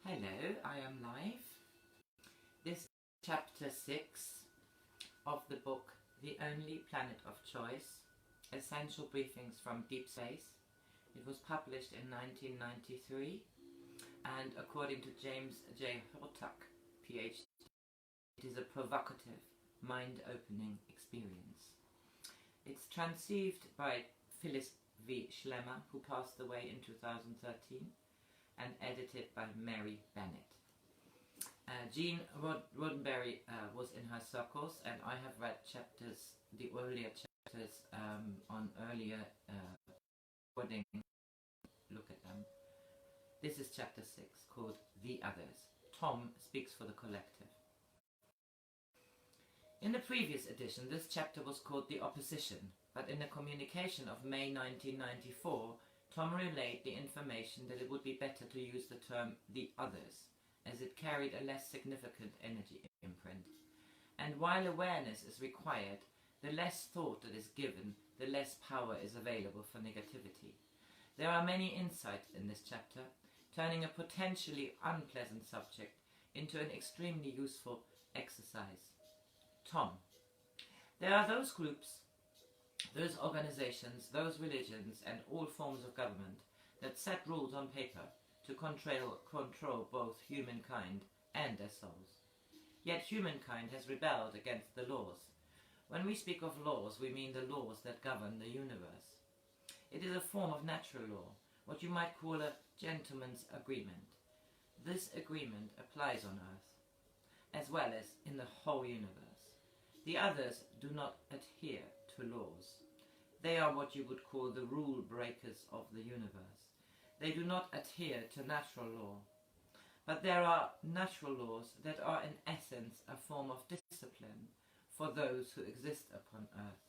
Hello, I am live. This is chapter 6 of the book The Only Planet of Choice, Essential Briefings from Deep Space. It was published in 1993 and according to James J. Hortuck, PhD, it is a provocative, mind-opening experience. It's transcribed by Phyllis V Schlemmer, who passed away in 2013, and edited by Mary Bennett. Jean Roddenberry was in her circles, and I have read the earlier chapters on earlier recording. Look at them. This is chapter 6, called The Others. Tom speaks for the collective. In the previous edition, this chapter was called The Opposition, but in the communication of May 1994, Tom relayed the information that it would be better to use the term the others, as it carried a less significant energy imprint. And while awareness is required, the less thought that is given, the less power is available for negativity. There are many insights in this chapter, turning a potentially unpleasant subject into an extremely useful exercise. Tom. There are those groups, those organizations, those religions, and all forms of government that set rules on paper to control both humankind and their souls. Yet humankind has rebelled against the laws. When we speak of laws, we mean the laws that govern the universe. It is a form of natural law, what you might call a gentleman's agreement. This agreement applies on Earth, as well as in the whole universe. The others do not adhere to laws. They are what you would call the rule breakers of the universe. They do not adhere to natural law. But there are natural laws that are in essence a form of discipline for those who exist upon Earth.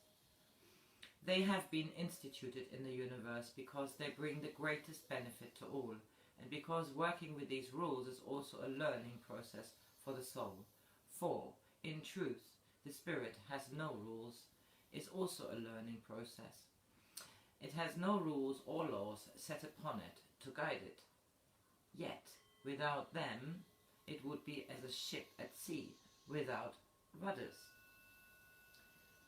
They have been instituted in the universe because they bring the greatest benefit to all, and because working with these rules is also a learning process for the soul. For, in truth, the spirit has no rules, is also a learning process. It has no rules or laws set upon it to guide it. Yet, without them, it would be as a ship at sea without rudders.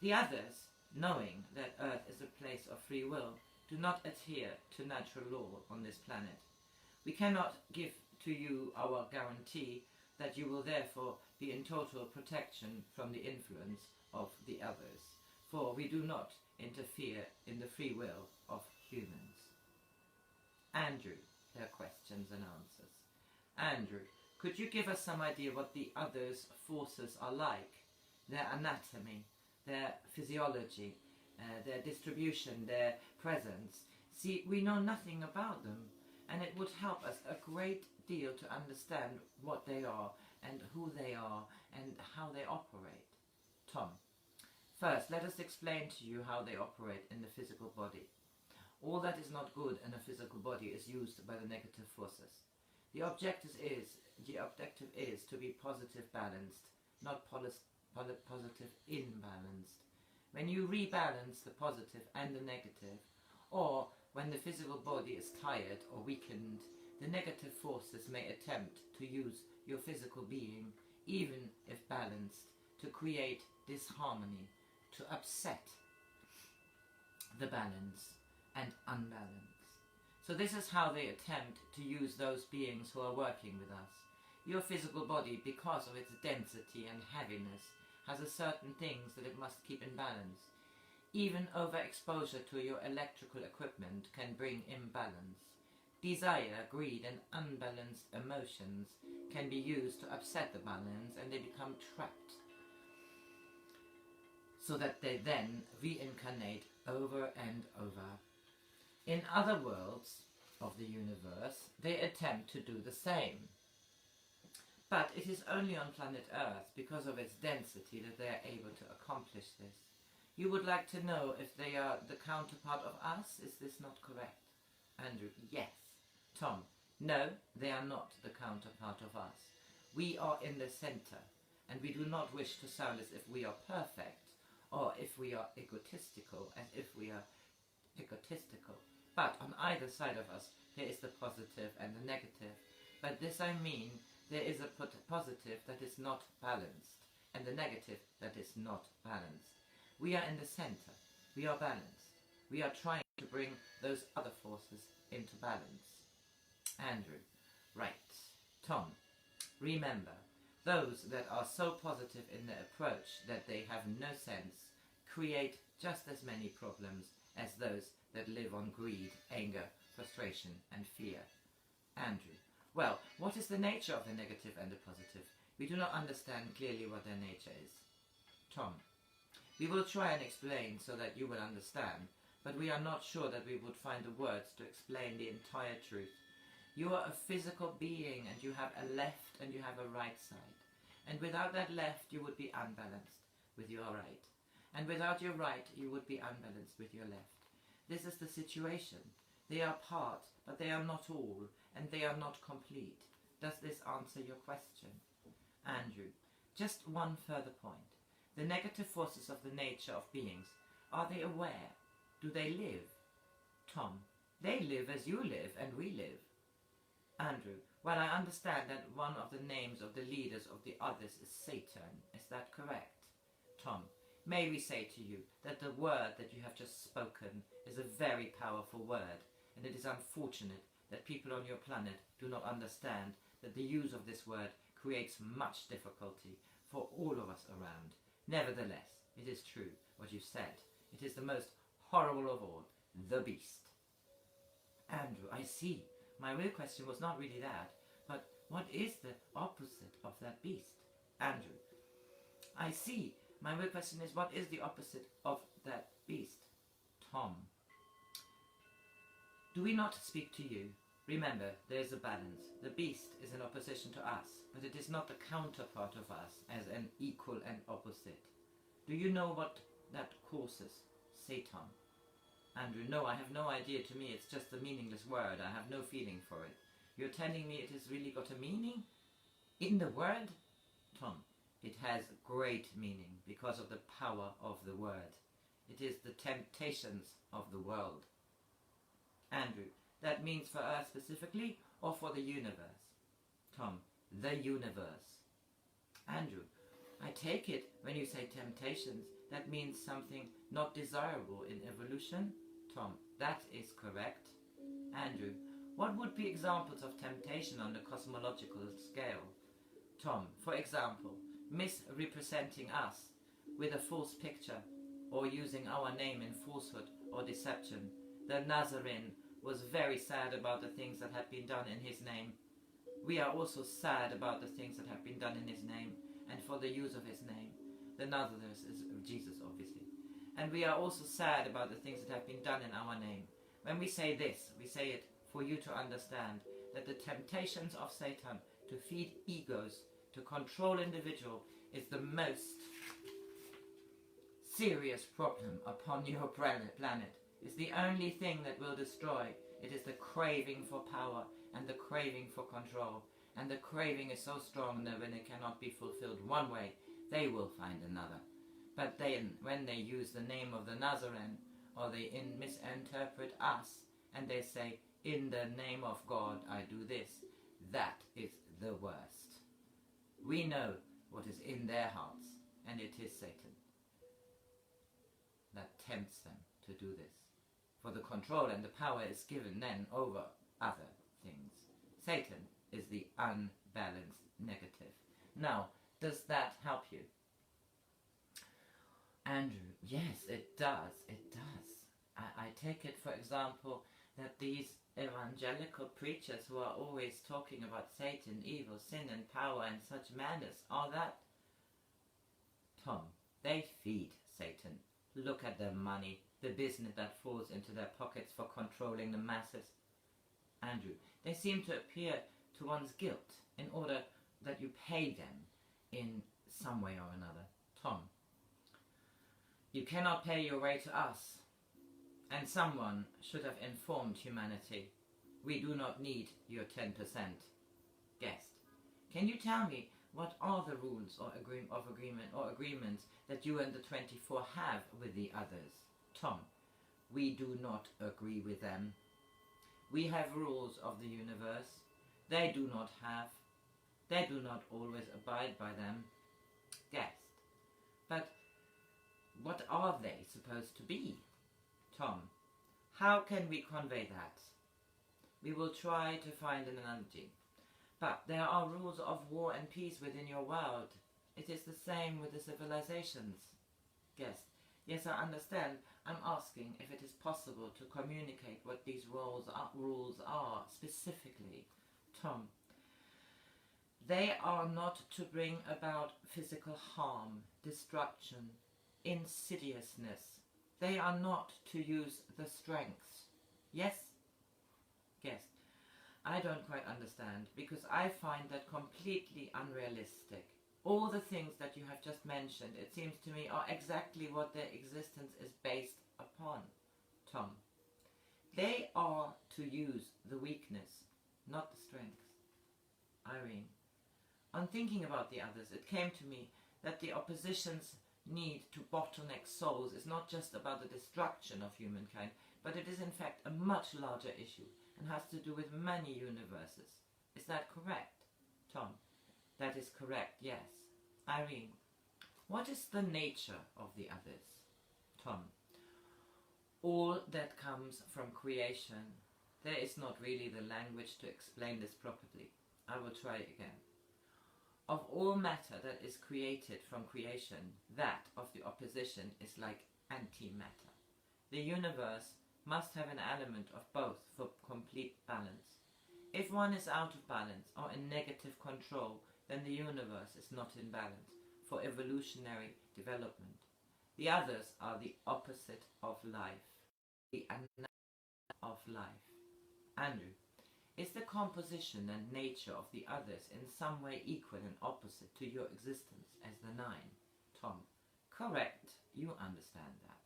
The others, knowing that Earth is a place of free will, do not adhere to natural law on this planet. We cannot give to you our guarantee that you will therefore be in total protection from the influence of the others, for we do not interfere in the free will of humans. Andrew, there are questions and answers. Andrew, could you give us some idea what the others' forces are like? Their anatomy, their physiology, their distribution, their presence. See, we know nothing about them, and it would help us a great deal to understand what they are and who they are and how they operate. Tom. First, let us explain to you how they operate in the physical body. All that is not good in a physical body is used by the negative forces. The objective is to be positive balanced, not positive imbalanced. When you rebalance the positive and the negative, or when the physical body is tired or weakened, the negative forces may attempt to use your physical being, even if balanced, to create disharmony, to upset the balance and unbalance. So this is how they attempt to use those beings who are working with us. Your physical body, because of its density and heaviness, has a certain things that it must keep in balance. Even overexposure to your electrical equipment can bring imbalance. Desire, greed, and unbalanced emotions can be used to upset the balance, and they become trapped, so that they then reincarnate over and over. In other worlds of the universe, they attempt to do the same. But it is only on planet Earth, because of its density, that they are able to accomplish this. You would like to know if they are the counterpart of us? Is this not correct? Andrew, yes. Tom, no, they are not the counterpart of us. We are in the center, and we do not wish to sound as if we are perfect, or if we are egotistical, as if we are egotistical. But on either side of us, there is the positive and the negative. But this I mean, there is a positive that is not balanced, and the negative that is not balanced. We are in the center. We are balanced. We are trying to bring those other forces into balance. Andrew. Right. Tom. Remember, those that are so positive in their approach that they have no sense create just as many problems as those that live on greed, anger, frustration and fear. Andrew. Well, what is the nature of the negative and the positive? We do not understand clearly what their nature is. Tom. We will try and explain so that you will understand, but we are not sure that we would find the words to explain the entire truth. You are a physical being, and you have a left and you have a right side. And without that left, you would be unbalanced with your right. And without your right, you would be unbalanced with your left. This is the situation. They are part, but they are not all, and they are not complete. Does this answer your question? Andrew. Just one further point. The negative forces of the nature of beings, are they aware? Do they live? Tom. They live as you live, and we live. Andrew. Well, I understand that one of the names of the leaders of the others is Satan. Is that correct? Tom. May we say to you that the word that you have just spoken is a very powerful word, and it is unfortunate that people on your planet do not understand that the use of this word creates much difficulty for all of us around. Nevertheless, it is true what you said. It is the most horrible of all, the beast. Andrew. I see. My real question was not really that, but what is the opposite of that beast? Andrew. I see. My real question is, what is the opposite of that beast? Tom. Do we not speak to you? Remember, there is a balance. The beast is in opposition to us, but it is not the counterpart of us as an equal and opposite. Do you know what that causes? Satan. Andrew. No, I have no idea. To me, it's just a meaningless word. I have no feeling for it. You're telling me it has really got a meaning? In the word? Tom. It has great meaning because of the power of the word. It is the temptations of the world. Andrew. That means for Earth specifically, or for the universe? Tom. The universe. Andrew. I take it when you say temptations, that means something not desirable in evolution? Tom. That is correct. Andrew. What would be examples of temptation on the cosmological scale? Tom. For example, misrepresenting us with a false picture, or using our name in falsehood or deception. The Nazarene was very sad about the things that had been done in his name. We are also sad about the things that have been done in his name, and for the use of his name. The Nazarene is Jesus, obviously. And we are also sad about the things that have been done in our name. When we say this, we say it for you to understand that the temptations of Satan to feed egos, to control individual, is the most serious problem upon your planet. It's the only thing that will destroy. It is the craving for power and the craving for control. And the craving is so strong that when it cannot be fulfilled one way, they will find another. But then, when they use the name of the Nazarene, or they misinterpret us, and they say, in the name of God I do this, that is the worst. We know what is in their hearts, and it is Satan that tempts them to do this. For the control and the power is given then over other things. Satan is the unbalanced negative. Now, does that help you? Andrew. Yes, it does. It does. I take it, for example, that these evangelical preachers who are always talking about Satan, evil, sin and power and such madness, are that? Tom. They feed Satan. Look at their money, the business that falls into their pockets for controlling the masses. Andrew. They seem to appear to one's guilt in order that you pay them in some way or another. Tom. You cannot pay your way to us, and someone should have informed humanity. We do not need your 10%. Guest. Can you tell me what are the rules or agreements that you and the 24 have with the others? Tom. We do not agree with them. We have rules of the universe. They do not always abide by them. Guest. But what are they supposed to be? Tom. How can we convey that? We will try to find an analogy. But there are rules of war and peace within your world. It is the same with the civilizations. Guest. Yes, I understand. I'm asking if it is possible to communicate what these rules are specifically. Tom. They are not to bring about physical harm, destruction, insidiousness. They are not to use the strengths. Yes? Guest. I don't quite understand, because I find that completely unrealistic. All the things that you have just mentioned, it seems to me, are exactly what their existence is based upon. Tom. They are to use the weakness, not the strength. Irene. On thinking about the others, it came to me that the opposition's need to bottleneck souls is not just about the destruction of humankind, but it is in fact a much larger issue and has to do with many universes. Is that correct? Tom. That is correct, yes. Irene. What is the nature of the others? Tom. All that comes from creation. There is not really the language to explain this properly. I will try again. Of all matter that is created from creation, that of the opposition is like antimatter. The universe must have an element of both for complete balance. If one is out of balance or in negative control, then the universe is not in balance for evolutionary development. The others are the opposite of life, the anatomy of life. Andrew. Is the composition and nature of the others in some way equal and opposite to your existence as the nine? Tom. Correct. You understand that.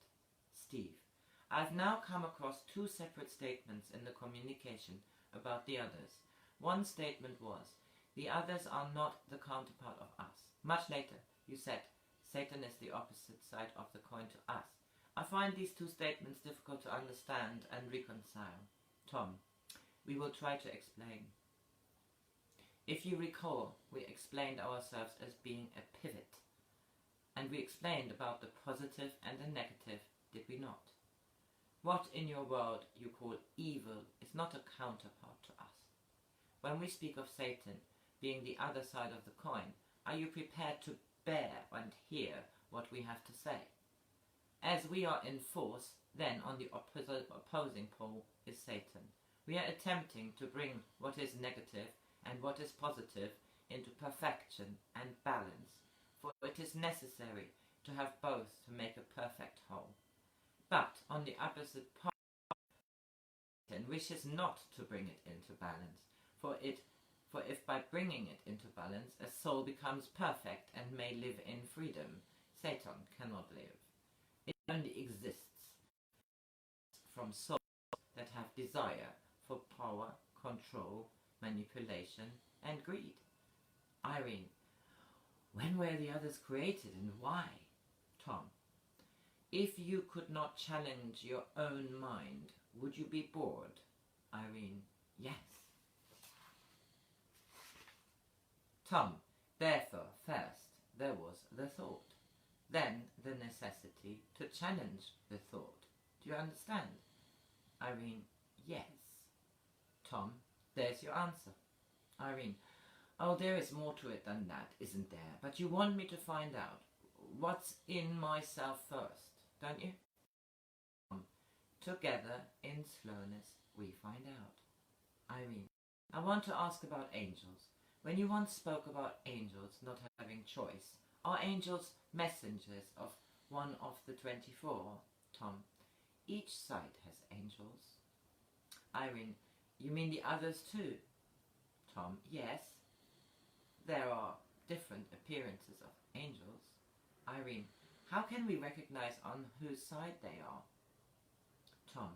Steve. I've now come across two separate statements in the communication about the others. One statement was, the others are not the counterpart of us. Much later, you said, Satan is the opposite side of the coin to us. I find these two statements difficult to understand and reconcile. Tom. We will try to explain. If you recall, we explained ourselves as being a pivot, and we explained about the positive and the negative, did we not? What in your world you call evil is not a counterpart to us. When we speak of Satan being the other side of the coin, are you prepared to bear and hear what we have to say? As we are in force, then on the opposing pole is Satan. We are attempting to bring what is negative and what is positive into perfection and balance, for it is necessary to have both to make a perfect whole. But on the opposite pole, Satan wishes not to bring it into balance, for if by bringing it into balance a soul becomes perfect and may live in freedom, Satan cannot live. It only exists from souls that have desire for power, control, manipulation, and greed. Irene. When were the others created and why? Tom. If you could not challenge your own mind, would you be bored? Irene. Yes. Tom. Therefore, first there was the thought, then the necessity to challenge the thought. Do you understand? Irene. Yes. Tom. There's your answer. Irene. Oh, there is more to it than that, isn't there? But you want me to find out what's in myself first, don't you? Tom. Together, in slowness, we find out. Irene. I want to ask about angels. When you once spoke about angels not having choice, are angels messengers of one of the 24? Tom. Each side has angels. Irene. You mean the others too? Tom. Yes. There are different appearances of angels. Irene. How can we recognize on whose side they are? Tom.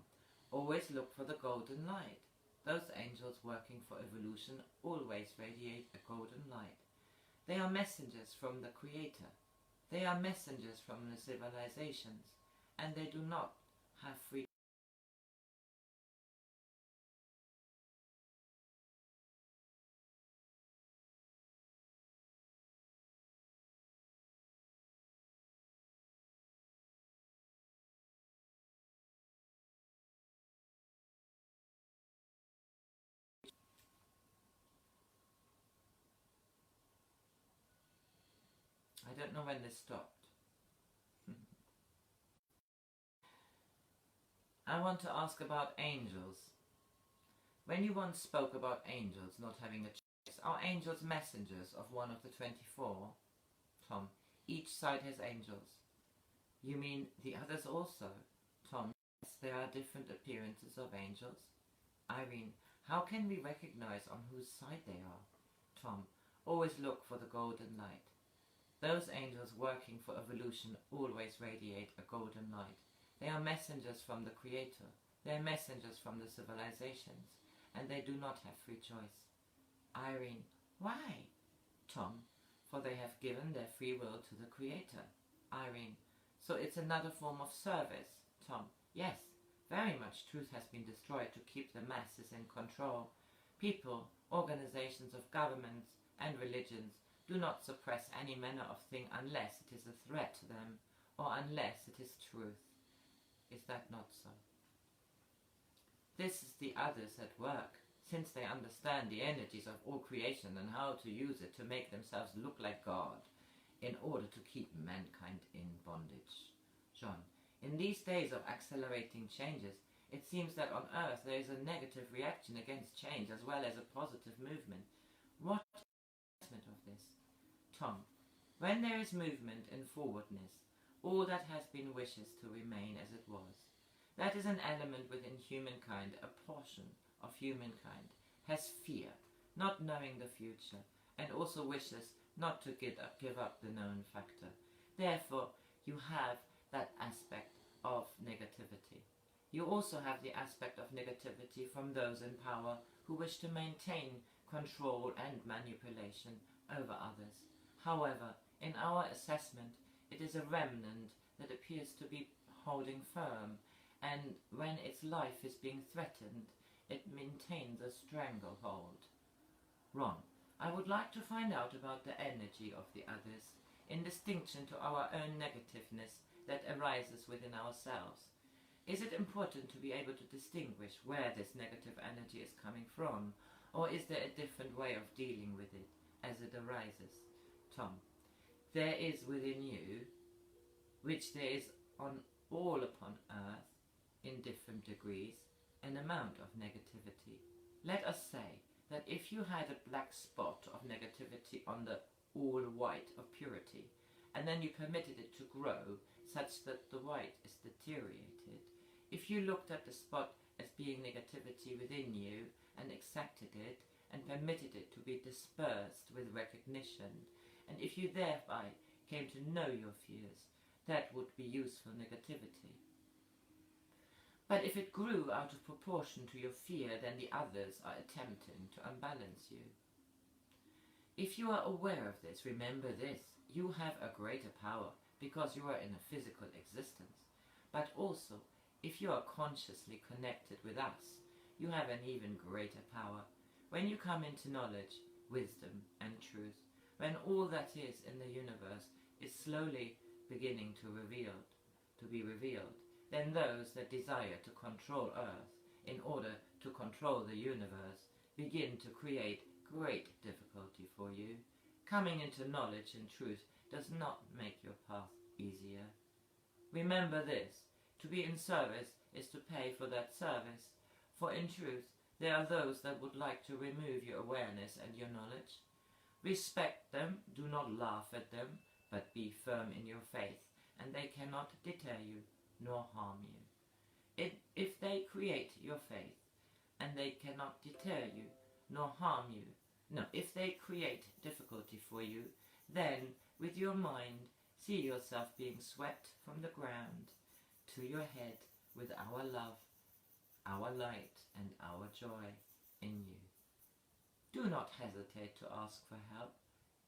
Always look for the golden light. Those angels working for evolution always radiate a golden light. They are messengers from the Creator. They are messengers from the civilizations, and they do not have free I don't know when this stopped. I want to ask about angels. When you once spoke about angels not having a choice, are angels messengers of one of the 24? Tom, each side has angels. You mean the others also? Tom, yes, there are different appearances of angels. Irene, how can we recognize on whose side they are? Tom, always look for the golden light. Those angels working for evolution always radiate a golden light. They are messengers from the Creator. They are messengers from the civilizations, and they do not have free choice. Irene, why? Tom, for they have given their free will to the Creator. Irene, so it's another form of service. Tom, yes, very much truth has been destroyed to keep the masses in control. People, organizations of governments and religions do not suppress any manner of thing unless it is a threat to them, or unless it is truth. Is that not so? This is the others at work, since they understand the energies of all creation and how to use it to make themselves look like God, in order to keep mankind in bondage. John, in these days of accelerating changes, it seems that on Earth there is a negative reaction against change as well as a positive movement. What is the assessment of this? Tom, when there is movement and forwardness, all that has been wishes to remain as it was. That is an element within humankind, a portion of humankind, has fear, not knowing the future, and also wishes not to give up the known factor. Therefore, you have that aspect of negativity. You also have the aspect of negativity from those in power who wish to maintain control and manipulation over others. However, in our assessment, it is a remnant that appears to be holding firm, and when its life is being threatened, it maintains a stranglehold. Ron, I would like to find out about the energy of the others, in distinction to our own negativeness that arises within ourselves. Is it important to be able to distinguish where this negative energy is coming from, or is there a different way of dealing with it as it arises? Tom, there is within you, which there is on all upon earth, in different degrees, an amount of negativity. Let us say that if you had a black spot of negativity on the all white of purity, and then you permitted it to grow such that the white is deteriorated, if you looked at the spot as being negativity within you and accepted it and permitted it to be dispersed with recognition, and if you thereby came to know your fears, that would be useful negativity. But if it grew out of proportion to your fear, then the others are attempting to unbalance you. If you are aware of this, remember this: you have a greater power because you are in a physical existence. But also, if you are consciously connected with us, you have an even greater power. When you come into knowledge, wisdom, and truth, when all that is in the universe is slowly beginning to be revealed, then those that desire to control Earth in order to control the universe begin to create great difficulty for you. Coming into knowledge and truth does not make your path easier. Remember this: to be in service is to pay for that service, for in truth there are those that would like to remove your awareness and your knowledge. Respect them, do not laugh at them, but be firm in your faith, and they cannot deter you nor harm you. If they create your faith, and they cannot deter you nor harm you, if they create difficulty for you, then with your mind see yourself being swept from the ground to your head with our love, our light, and our joy in you. Do not hesitate to ask for help.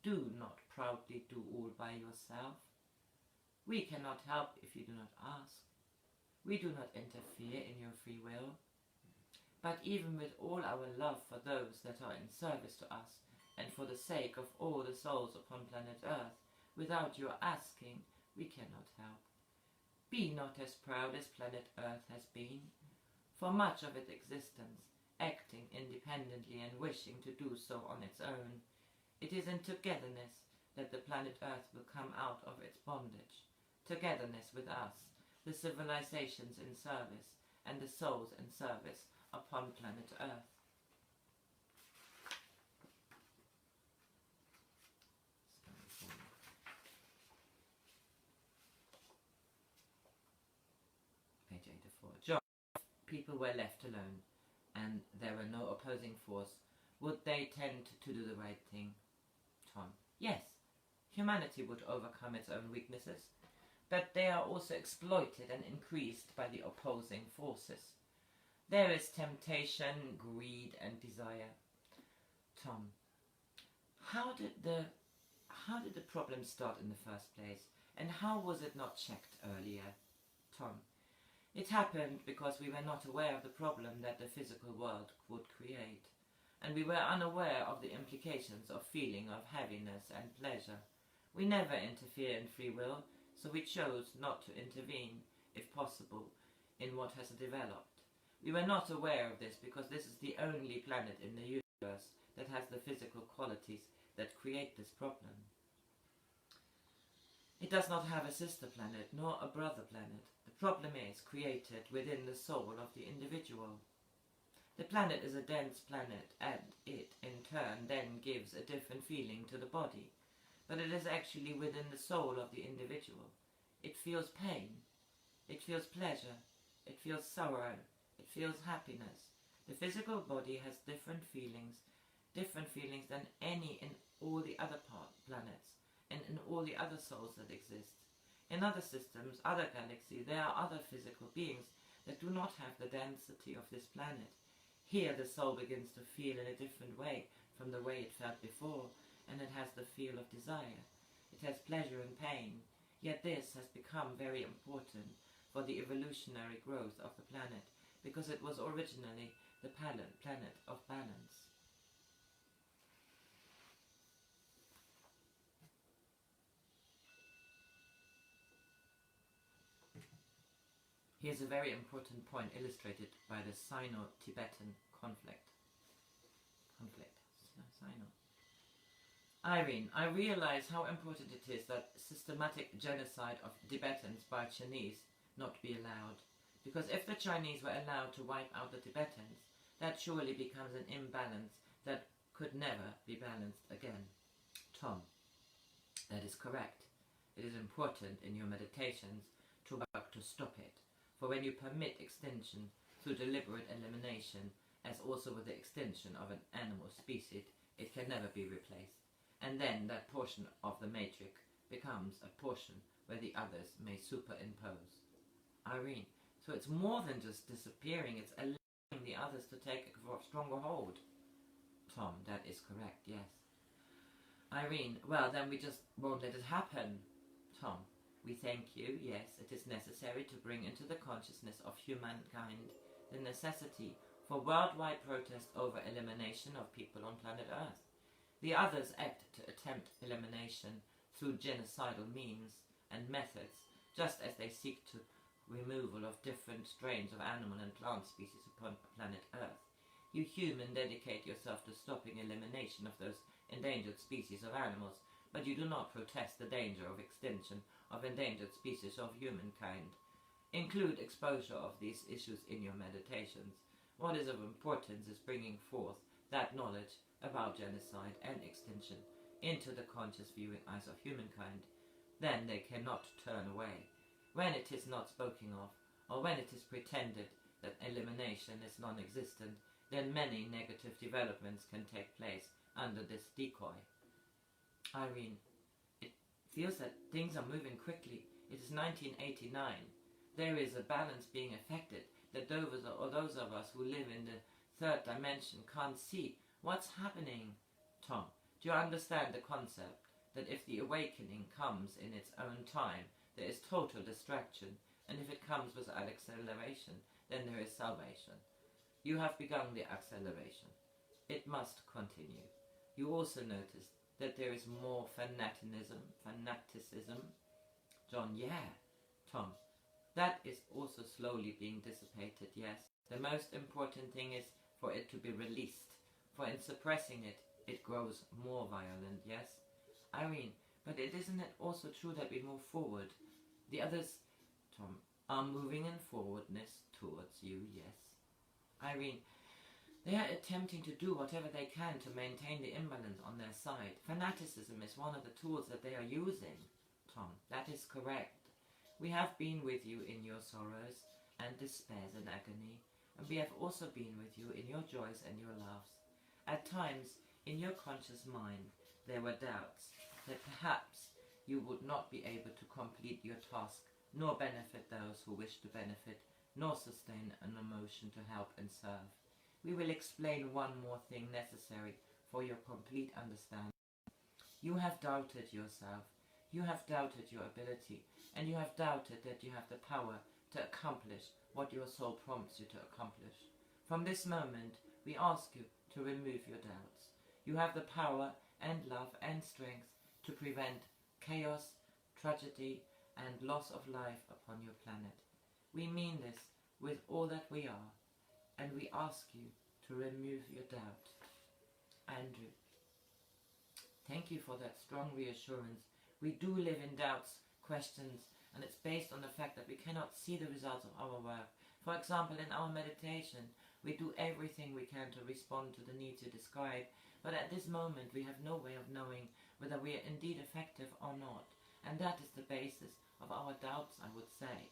Do not proudly do all by yourself. We cannot help if you do not ask. We do not interfere in your free will. But even with all our love for those that are in service to us, and for the sake of all the souls upon planet Earth, without your asking, we cannot help. Be not as proud as planet Earth has been. For much of its existence, acting independently and wishing to do so on its own, it is in togetherness that the planet Earth will come out of its bondage. Togetherness with us, the civilizations in service, and the souls in service upon planet Earth. Page 84. John, if people were left alone, and there were no opposing force, would they tend to do the right thing? Tom, yes. Humanity would overcome its own weaknesses, but they are also exploited and increased by the opposing forces. There is temptation, greed, and desire. Tom, how did the problem start in the first place, and how was it not checked earlier? Tom, it happened because we were not aware of the problem that the physical world would create, and we were unaware of the implications of feeling of heaviness and pleasure. We never interfere in free will, so we chose not to intervene, if possible, in what has developed. We were not aware of this because this is the only planet in the universe that has the physical qualities that create this problem. It does not have a sister planet, nor a brother planet. The problem is created within the soul of the individual. The planet is a dense planet, and it, in turn, then gives a different feeling to the body. But it is actually within the soul of the individual. It feels pain, it feels pleasure, it feels sorrow, it feels happiness. The physical body has different feelings than any in all the other planets, and in all the other souls that exist. In other systems, other galaxies, there are other physical beings that do not have the density of this planet. Here the soul begins to feel in a different way from the way it felt before, and it has the feel of desire. It has pleasure and pain, yet this has become very important for the evolutionary growth of the planet, because it was originally the planet of balance. Here's a very important point illustrated by the Sino-Tibetan conflict. Sino. Irene, I realize how important it is that systematic genocide of Tibetans by Chinese not be allowed, because if the Chinese were allowed to wipe out the Tibetans, that surely becomes an imbalance that could never be balanced again. Tom, that is correct. It is important in your meditations to work to stop it, for when you permit extinction through deliberate elimination, as also with the extinction of an animal species, it can never be replaced. And then that portion of the matrix becomes a portion where the others may superimpose. Irene, so it's more than just disappearing, it's allowing the others to take a stronger hold. Tom, that is correct, yes. Irene, well then we just won't let it happen. Tom, we thank you, yes, it is necessary to bring into the consciousness of humankind the necessity for worldwide protest over elimination of people on planet Earth. The others act to attempt elimination through genocidal means and methods, just as they seek to removal of different strains of animal and plant species upon planet Earth. You human dedicate yourself to stopping elimination of those endangered species of animals, but you do not protest the danger of extinction of endangered species of humankind. Include exposure of these issues in your meditations. What is of importance is bringing forth that knowledge about genocide and extinction into the conscious viewing eyes of humankind. Then they cannot turn away. When it is not spoken of, or when it is pretended that elimination is non-existent, then many negative developments can take place under this decoy. Irene, it feels that things are moving quickly. It is 1989. There is a balance being affected that those of us who live in the third dimension can't see. What's happening? Tom, do you understand the concept that if the awakening comes in its own time, there is total distraction, and if it comes with an acceleration, then there is salvation. You have begun the acceleration. It must continue. You also notice that there is more fanaticism. John, yeah. Tom, that is also slowly being dissipated, yes. The most important thing is for it to be released, for in suppressing it, it grows more violent, yes. Irene, But isn't it also true that we move forward? The others, Tom, are moving in forwardness towards you, yes. Irene, they are attempting to do whatever they can to maintain the imbalance on their side. Fanaticism is one of the tools that they are using. Tom, that is correct. We have been with you in your sorrows and despairs and agony, and we have also been with you in your joys and your loves. At times, in your conscious mind, there were doubts that perhaps you would not be able to complete your task, nor benefit those who wish to benefit, nor sustain an emotion to help and serve. We will explain one more thing necessary for your complete understanding. You have doubted yourself, you have doubted your ability, and you have doubted that you have the power to accomplish what your soul prompts you to accomplish. From this moment, we ask you to remove your doubts. You have the power and love and strength to prevent chaos, tragedy, and loss of life upon your planet. We mean this with all that we are, and we ask you to remove your doubt. Andrew, thank you for that strong reassurance. We do live in doubts, questions, and it's based on the fact that we cannot see the results of our work. For example, in our meditation, we do everything we can to respond to the needs you describe, but at this moment we have no way of knowing whether we are indeed effective or not, and that is the basis of our doubts, I would say.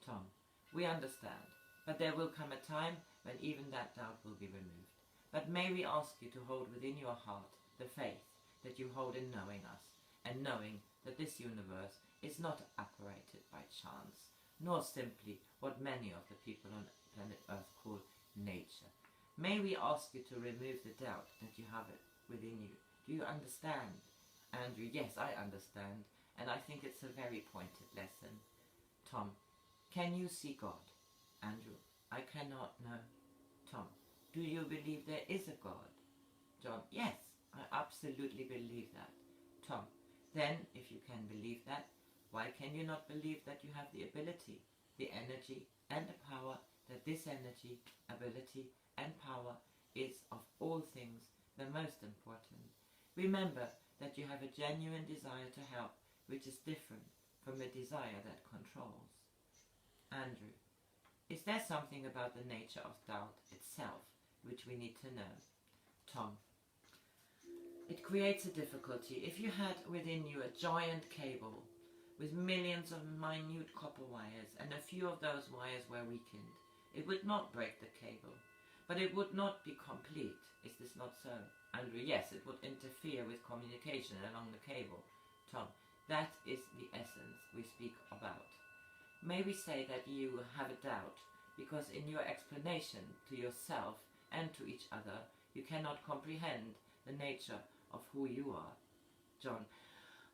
Tom, we understand, but there will come a time when even that doubt will be removed. But may we ask you to hold within your heart the faith that you hold in knowing us, and knowing that this universe is not operated by chance, nor simply what many of the people on planet Earth call nature. May we ask you to remove the doubt that you have it within you. Do you understand? Andrew, yes, I understand, and I think it's a very pointed lesson. Tom, can you see God? Andrew, I cannot know. Tom, do you believe there is a God? John, yes, I absolutely believe that. Tom, then if you can believe that, why can you not believe that you have the ability, the energy and the power, that this energy, ability and power is of all things the most important? Remember that you have a genuine desire to help, which is different from a desire that controls. Andrew, is there something about the nature of doubt itself which we need to know? Tom, it creates a difficulty. If you had within you a giant cable with millions of minute copper wires, and a few of those wires were weakened, it would not break the cable, but it would not be complete. Is this not so? Andrew, yes, it would interfere with communication along the cable. Tom, that is the essence we speak about. May we say that you have a doubt, because in your explanation to yourself and to each other, you cannot comprehend the nature of who you are. John,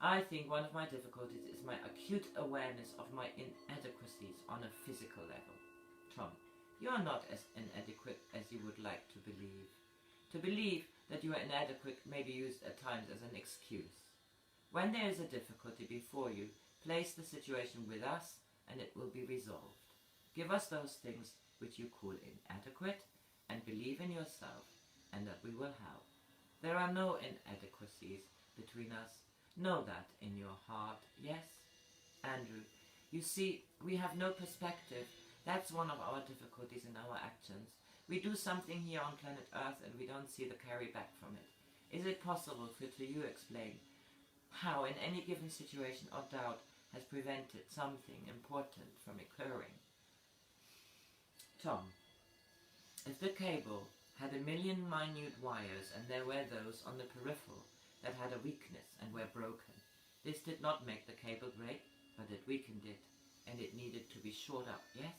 I think one of my difficulties is my acute awareness of my inadequacies on a physical level. Tom, you are not as inadequate as you would like to believe. To believe that you are inadequate may be used at times as an excuse. When there is a difficulty before you, place the situation with us and it will be resolved. Give us those things which you call inadequate and believe in yourself, and that we will help. There are no inadequacies between us. Know that in your heart, yes? Andrew, you see, we have no perspective. That's one of our difficulties in our actions. We do something here on planet Earth and we don't see the carry back from it. Is it possible for you explain how in any given situation or doubt has prevented something important from occurring? Tom, if the cable had a million minute wires and there were those on the peripheral that had a weakness and were broken, this did not make the cable break, but it weakened it, and it needed to be shored up, yes?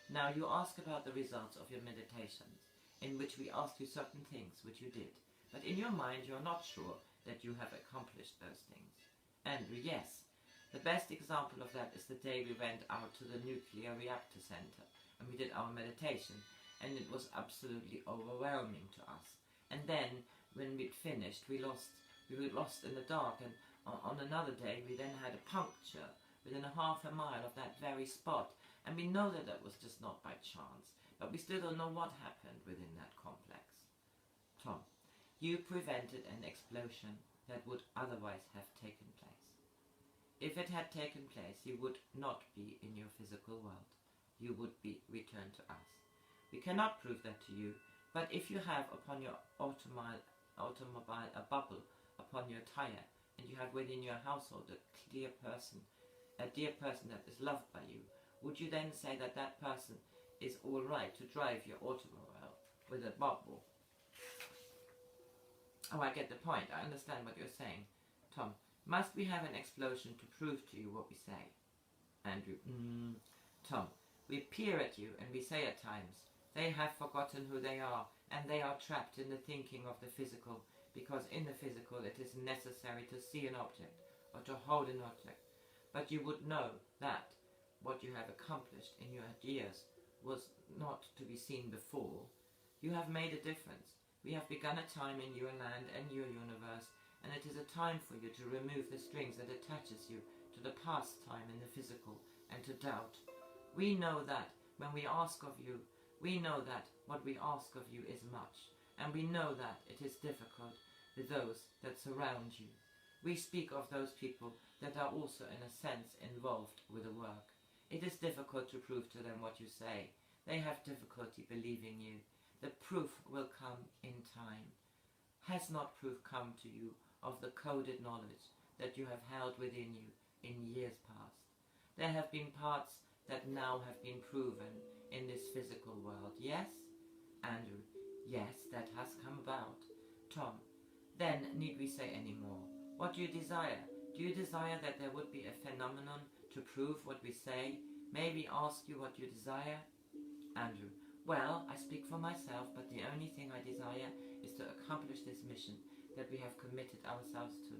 Now you ask about the results of your meditations, in which we asked you certain things which you did, but in your mind you are not sure that you have accomplished those things. Andrew, yes. The best example of that is the day we went out to the nuclear reactor center and we did our meditation, and it was absolutely overwhelming to us. And then when we'd finished, we were lost in the dark, and on another day we then had a puncture within a half a mile of that very spot, and we know that that was just not by chance, but we still don't know what happened within that complex. Tom, you prevented an explosion. that would otherwise have taken place. If it had taken place, you would not be in your physical world. You would be returned to us. We cannot prove that to you, but if you have upon your automobile a bubble upon your tire, and you have within your household a dear person that is loved by you, would you then say that that person is all right to drive your automobile with a bubble? Oh, I get the point. I understand what you're saying. Tom, must we have an explosion to prove to you what we say? Andrew, Tom, we peer at you and we say at times, they have forgotten who they are, and they are trapped in the thinking of the physical, because in the physical it is necessary to see an object, or to hold an object. But you would know that what you have accomplished in your years was not to be seen before. You have made a difference. We have begun a time in your land and your universe, and it is a time for you to remove the strings that attaches you to the past time in the physical, and to doubt. We know that when we ask of you, we know that what we ask of you is much, and we know that it is difficult with those that surround you. We speak of those people that are also in a sense involved with the work. It is difficult to prove to them what you say. They have difficulty believing you. The proof will come in time. Has not proof come to you of the coded knowledge that you have held within you in years past? There have been parts that now have been proven in this physical world, yes? Andrew, yes, that has come about. Tom, then need we say any more? What do you desire? Do you desire that there would be a phenomenon to prove what we say? May we ask you what you desire? Andrew, well, I speak for myself, but the only thing I desire is to accomplish this mission that we have committed ourselves to.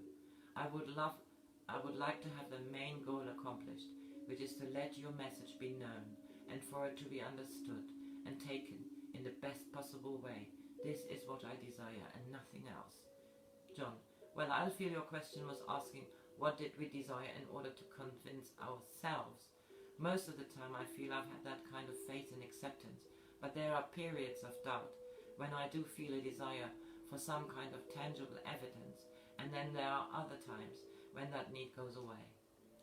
I would like to have the main goal accomplished, which is to let your message be known, and for it to be understood and taken in the best possible way. This is what I desire, and nothing else. John, well, I feel your question was asking, what did we desire in order to convince ourselves? Most of the time I feel I've had that kind of faith and acceptance, but there are periods of doubt when I do feel a desire for some kind of tangible evidence, and then there are other times when that need goes away.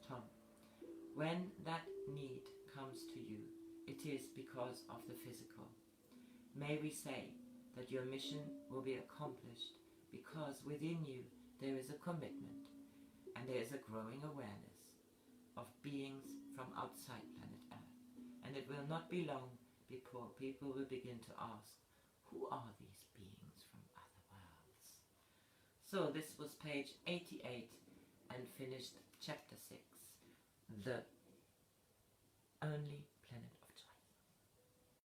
Tom, when that need comes to you, it is because of the physical. May we say that your mission will be accomplished because within you there is a commitment, and there is a growing awareness of beings from outside planet Earth. And it will not be long before people will begin to ask, who are these beings from other worlds? So this was page 88 and finished chapter 6, the only